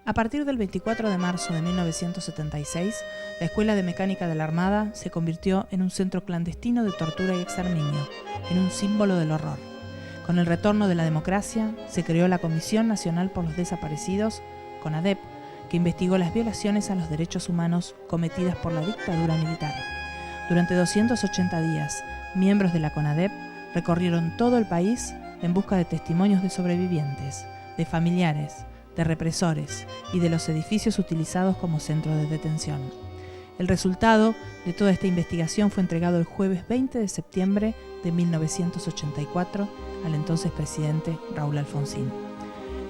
A partir del 24 de marzo de 1976, la Escuela de Mecánica de la Armada se convirtió en un centro clandestino de tortura y exterminio, en un símbolo del horror. Con el retorno de la democracia, se creó la Comisión Nacional por los Desaparecidos, CONADEP, que investigó las violaciones a los derechos humanos cometidas por la dictadura militar. Durante 280 días, miembros de la CONADEP recorrieron todo el país en busca de testimonios de sobrevivientes, de familiares, de represores y de los edificios utilizados como centro de detención. El resultado de toda esta investigación fue entregado el jueves 20 de septiembre de 1984 al entonces presidente Raúl Alfonsín.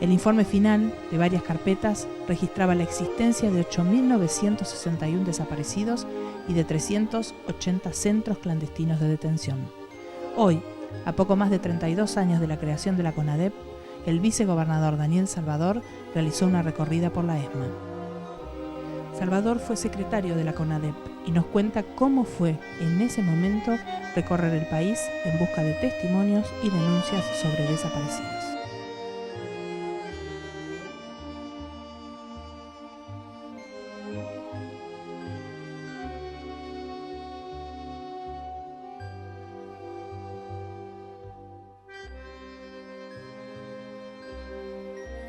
El informe final, de varias carpetas, registraba la existencia de 8.961 desaparecidos y de 380 centros clandestinos de detención. Hoy, a poco más de 32 años de la creación de la CONADEP, el vicegobernador Daniel Salvador realizó una recorrida por la ESMA. Salvador fue secretario de la CONADEP y nos cuenta cómo fue en ese momento recorrer el país en busca de testimonios y denuncias sobre desaparecidos.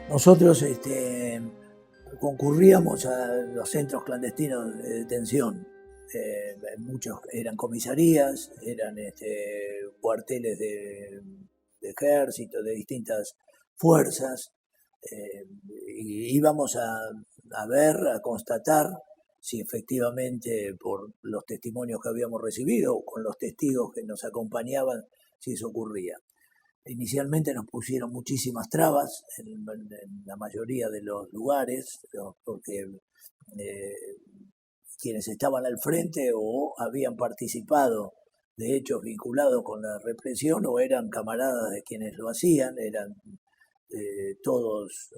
Nosotros concurríamos a los centros clandestinos de detención. Muchos eran comisarías, eran cuarteles de ejército, de distintas fuerzas, y íbamos a ver, a constatar si efectivamente por los testimonios que habíamos recibido o con los testigos que nos acompañaban, si eso ocurría. Inicialmente nos pusieron muchísimas trabas en la mayoría de los lugares, porque quienes estaban al frente o habían participado de hechos vinculados con la represión o eran camaradas de quienes lo hacían, eran todos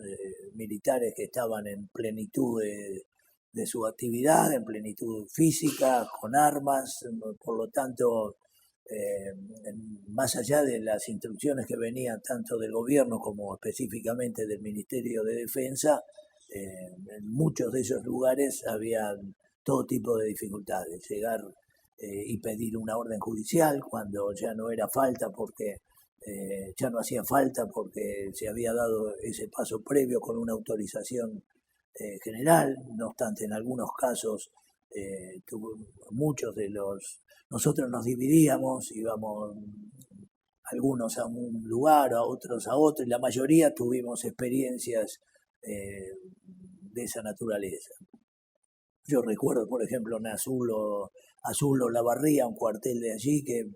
militares que estaban en plenitud de su actividad, en plenitud física, con armas, por lo tanto, más allá de las instrucciones que venían tanto del gobierno como específicamente del Ministerio de Defensa, en muchos de esos lugares había todo tipo de dificultades. Llegar y pedir una orden judicial cuando ya no era falta porque ya no hacía falta porque se había dado ese paso previo con una autorización general. No obstante, en algunos casos muchos de nosotros nos dividíamos, íbamos algunos a un lugar, a otros a otro, y la mayoría tuvimos experiencias de esa naturaleza. Yo recuerdo, por ejemplo, en Azul o La Barría, un cuartel de allí que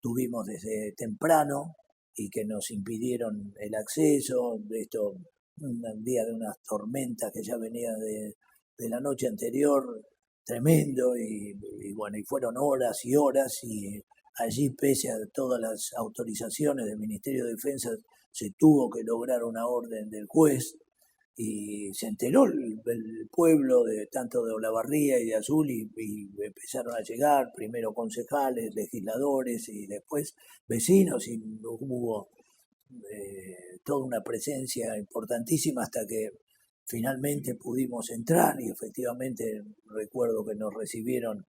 tuvimos desde temprano y que nos impidieron el acceso. Esto, un día de unas tormentas que ya venía de la noche anterior, tremendo, y bueno, y fueron horas y horas, y allí, pese a todas las autorizaciones del Ministerio de Defensa, se tuvo que lograr una orden del juez, y se enteró el pueblo tanto de Olavarría y de Azul, y empezaron a llegar primero concejales, legisladores y después vecinos, y hubo toda una presencia importantísima hasta que finalmente pudimos entrar, y efectivamente recuerdo que nos recibieron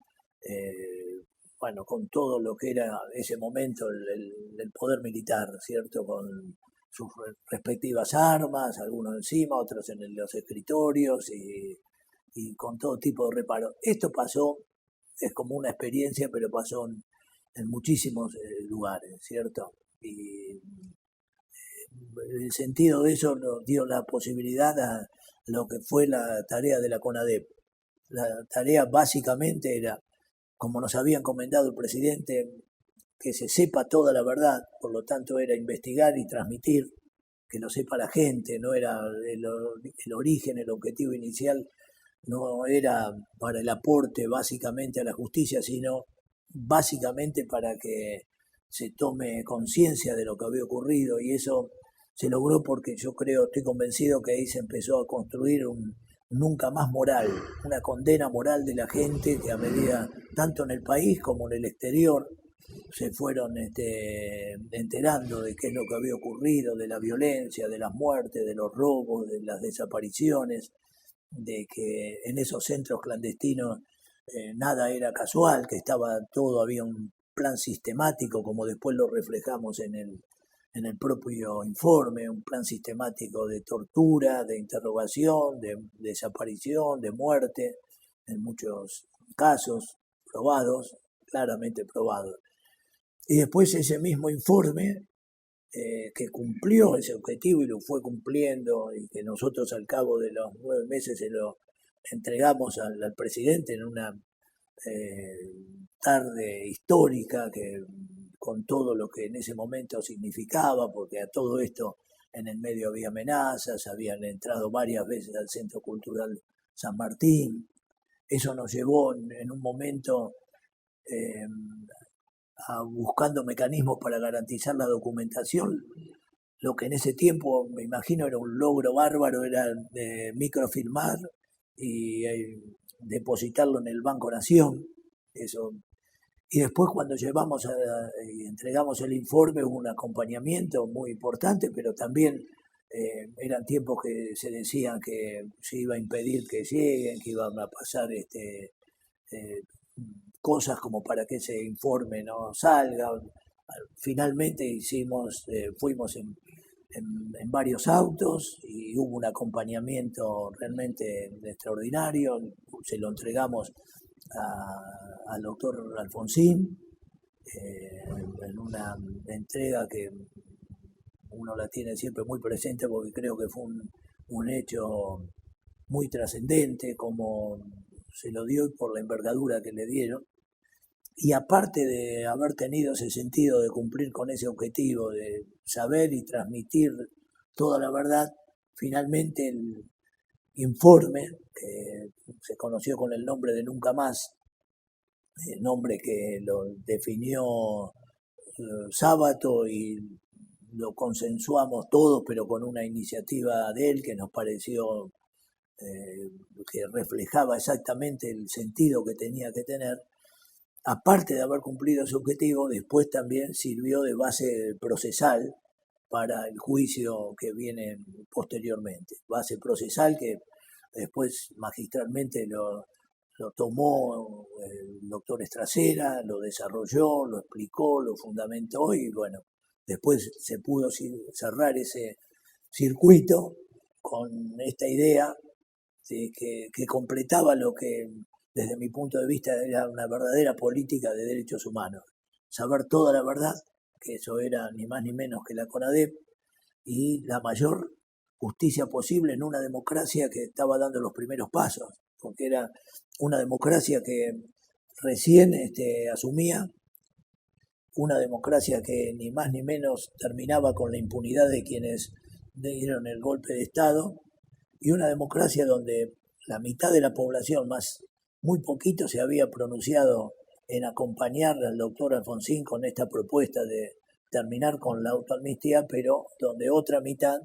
con todo lo que era ese momento el poder militar, ¿cierto? Con sus respectivas armas, algunos encima, otros en los escritorios, y con todo tipo de reparos. Esto pasó, es como una experiencia, pero pasó en muchísimos lugares, ¿cierto? Y el sentido de eso nos dio la posibilidad a lo que fue la tarea de la CONADEP. La tarea básicamente era, como nos había encomendado el presidente, que se sepa toda la verdad, por lo tanto era investigar y transmitir, que lo sepa la gente. No era el origen, el objetivo inicial no era para el aporte básicamente a la justicia, sino básicamente para que se tome conciencia de lo que había ocurrido, y eso se logró porque yo estoy convencido que ahí se empezó a construir un nunca más moral, una condena moral de la gente que a medida, tanto en el país como en el exterior, se fueron enterando de qué es lo que había ocurrido, de la violencia, de las muertes, de los robos, de las desapariciones, de que en esos centros clandestinos nada era casual, que estaba todo, había un plan sistemático, como después lo reflejamos en el propio informe, un plan sistemático de tortura, de interrogación, de desaparición, de muerte, en muchos casos probados, claramente probados. Y después ese mismo informe que cumplió ese objetivo y lo fue cumpliendo, y que nosotros al cabo de los 9 meses se lo entregamos al presidente en una tarde histórica, que con todo lo que en ese momento significaba, porque a todo esto en el medio había amenazas, habían entrado varias veces al Centro Cultural San Martín. Eso nos llevó en un momento buscando mecanismos para garantizar la documentación. Lo que en ese tiempo, me imagino, era un logro bárbaro, era microfilmar y depositarlo en el Banco Nación. Eso. Y después, cuando llevamos y entregamos el informe, hubo un acompañamiento muy importante, pero también eran tiempos que se decían que se iba a impedir que lleguen, que iban a pasar cosas como para que ese informe no salga. Finalmente fuimos en varios autos y hubo un acompañamiento realmente extraordinario. Se lo entregamos al doctor Alfonsín en una entrega que uno la tiene siempre muy presente, porque creo que fue un hecho muy trascendente como se lo dio y por la envergadura que le dieron. Y aparte de haber tenido ese sentido de cumplir con ese objetivo, de saber y transmitir toda la verdad, finalmente el informe, que se conoció con el nombre de Nunca Más, el nombre que lo definió Sábato y lo consensuamos todos, pero con una iniciativa de él que nos pareció que reflejaba exactamente el sentido que tenía que tener. Aparte de haber cumplido ese objetivo, después también sirvió de base procesal para el juicio que viene posteriormente. Base procesal que después magistralmente lo tomó el doctor Estracera, lo desarrolló, lo explicó, lo fundamentó y bueno, después se pudo cerrar ese circuito con esta idea de que completaba lo que desde mi punto de vista era una verdadera política de derechos humanos. Saber toda la verdad, que eso era ni más ni menos que la CONADEP, y la mayor justicia posible en una democracia que estaba dando los primeros pasos, porque era una democracia que recién asumía, una democracia que ni más ni menos terminaba con la impunidad de quienes dieron el golpe de Estado, y una democracia donde la mitad de la población, más muy poquito, se había pronunciado en acompañar al doctor Alfonsín con esta propuesta de terminar con la autoamnistía, pero donde otra mitad,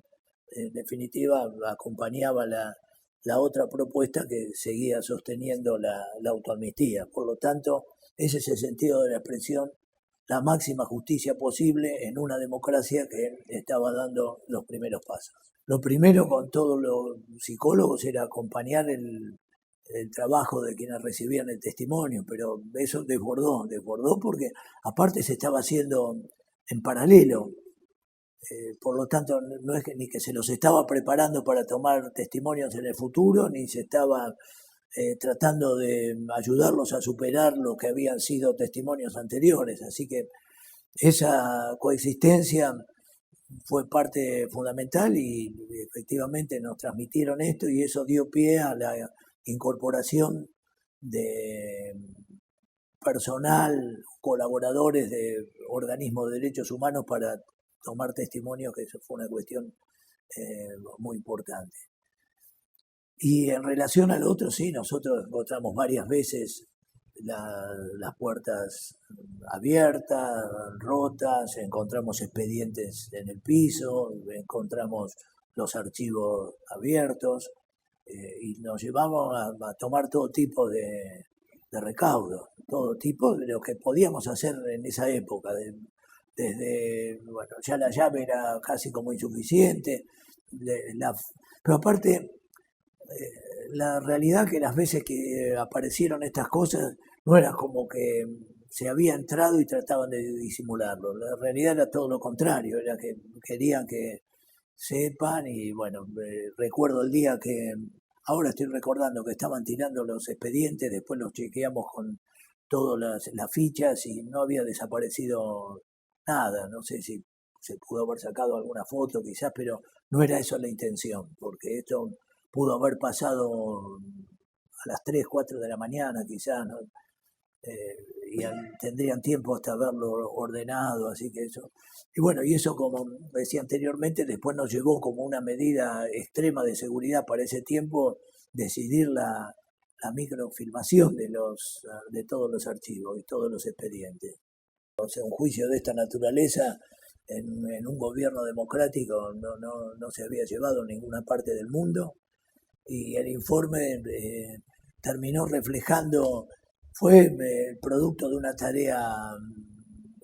en definitiva, acompañaba la otra propuesta que seguía sosteniendo la autoamnistía. Por lo tanto, ese es el sentido de la expresión, la máxima justicia posible en una democracia que estaba dando los primeros pasos. Lo primero con todos los psicólogos era acompañar el trabajo de quienes recibían el testimonio, pero eso desbordó porque aparte se estaba haciendo en paralelo, por lo tanto no es ni que se los estaba preparando para tomar testimonios en el futuro, ni se estaba tratando de ayudarlos a superar lo que habían sido testimonios anteriores, así que esa coexistencia fue parte fundamental y efectivamente nos transmitieron esto y eso dio pie a la incorporación de personal, colaboradores de organismos de derechos humanos para tomar testimonios, que eso fue una cuestión muy importante. Y en relación al otro, sí, nosotros encontramos varias veces las puertas abiertas, rotas, encontramos expedientes en el piso, encontramos los archivos abiertos, y nos llevamos a tomar todo tipo de de recaudo, todo tipo de lo que podíamos hacer en esa época. Desde, bueno, ya la llave era casi como insuficiente, pero aparte, la realidad que las veces que aparecieron estas cosas no era como que se había entrado y trataban de disimularlo. La realidad era todo lo contrario, era que querían que sepan y bueno, recuerdo el día que, ahora estoy recordando que estaban tirando los expedientes, después los chequeamos con todas las fichas y no había desaparecido nada, no sé si se pudo haber sacado alguna foto quizás, pero no era eso la intención, porque esto pudo haber pasado a las 3, 4 de la mañana quizás, ¿no? Y tendrían tiempo hasta haberlo ordenado, así que eso. Y bueno, y eso, como decía anteriormente, después nos llevó como una medida extrema de seguridad para ese tiempo, decidir la microfilmación de todos los archivos y todos los expedientes. O sea, un juicio de esta naturaleza en un gobierno democrático no se había llevado en ninguna parte del mundo, y el informe terminó reflejando, fue el producto de una tarea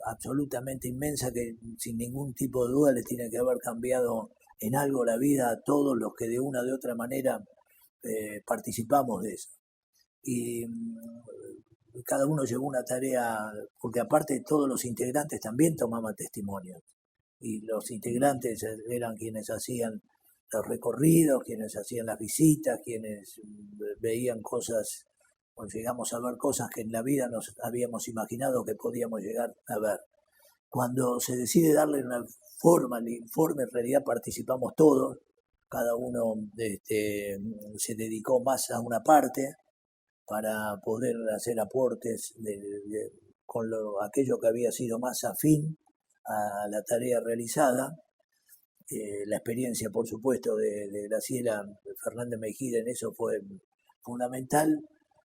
absolutamente inmensa que sin ningún tipo de duda le tiene que haber cambiado en algo la vida a todos los que de una o de otra manera participamos de eso. Y cada uno llevó una tarea, porque aparte todos los integrantes también tomaban testimonios, y los integrantes eran quienes hacían los recorridos, quienes hacían las visitas, quienes veían cosas, o llegamos a ver cosas que en la vida nos habíamos imaginado que podíamos llegar a ver. Cuando se decide darle una forma al informe, en realidad participamos todos, cada uno se dedicó más a una parte para poder hacer aportes con aquello que había sido más afín a la tarea realizada. La experiencia, por supuesto, de Graciela Fernández Mejía en eso fue fundamental.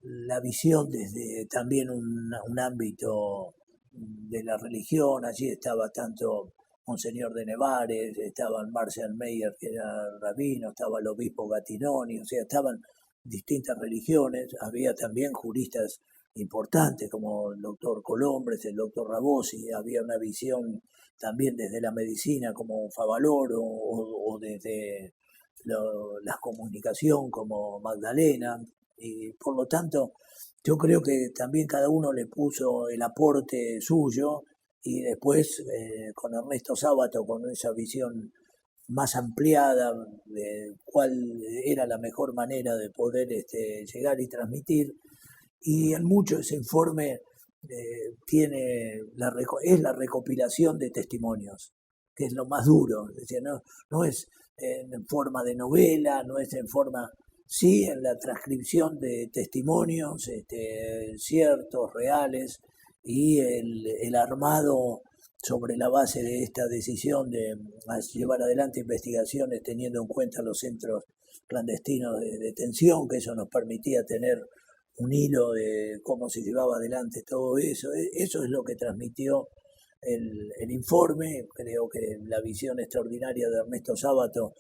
La visión desde también un ámbito de la religión, allí estaba tanto Monseñor de Nevares, estaba Marcial Meyer, que era rabino, estaba el obispo Gattinoni, o sea, estaban distintas religiones, había también juristas importantes como el doctor Colombres, el doctor Rabosi, había una visión también desde la medicina como Favaloro o desde la comunicación como Magdalena, y por lo tanto yo creo que también cada uno le puso el aporte suyo, y después con Ernesto Sábato, con esa visión más ampliada de cuál era la mejor manera de poder llegar y transmitir, y en mucho ese informe es la recopilación de testimonios, que es lo más duro, es decir, no es en forma de novela, no es en forma, sí en la transcripción de testimonios ciertos, reales, y el armado sobre la base de esta decisión de llevar adelante investigaciones teniendo en cuenta los centros clandestinos de detención, que eso nos permitía tener un hilo de cómo se llevaba adelante todo eso. Eso es lo que transmitió el informe. Creo que la visión extraordinaria de Ernesto Sábato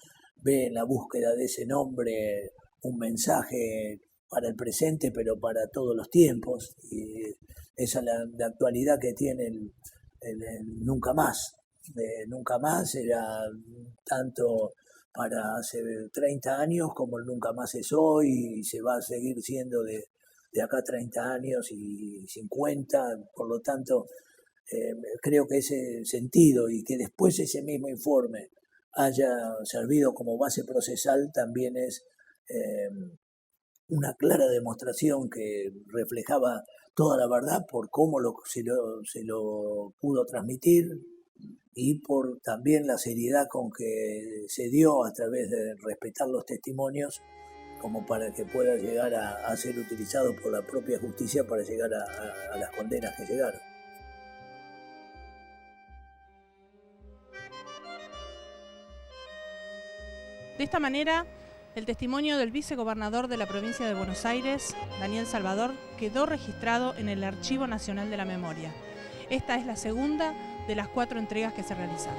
ve en la búsqueda de ese nombre un mensaje para el presente, pero para todos los tiempos, y esa es la actualidad que tiene el Nunca Más. Nunca Más era tanto para hace 30 años como el Nunca Más es hoy, y se va a seguir siendo de acá 30 años y 50, por lo tanto creo que ese sentido, y que después ese mismo informe haya servido como base procesal, también es una clara demostración que reflejaba toda la verdad por cómo se lo pudo transmitir, y por también la seriedad con que se dio a través de respetar los testimonios, como para que pueda llegar a ser utilizado por la propia justicia para llegar a las condenas que llegaron. De esta manera, el testimonio del vicegobernador de la provincia de Buenos Aires, Daniel Salvador, quedó registrado en el Archivo Nacional de la Memoria. Esta es la segunda de las 4 entregas que se realizaron.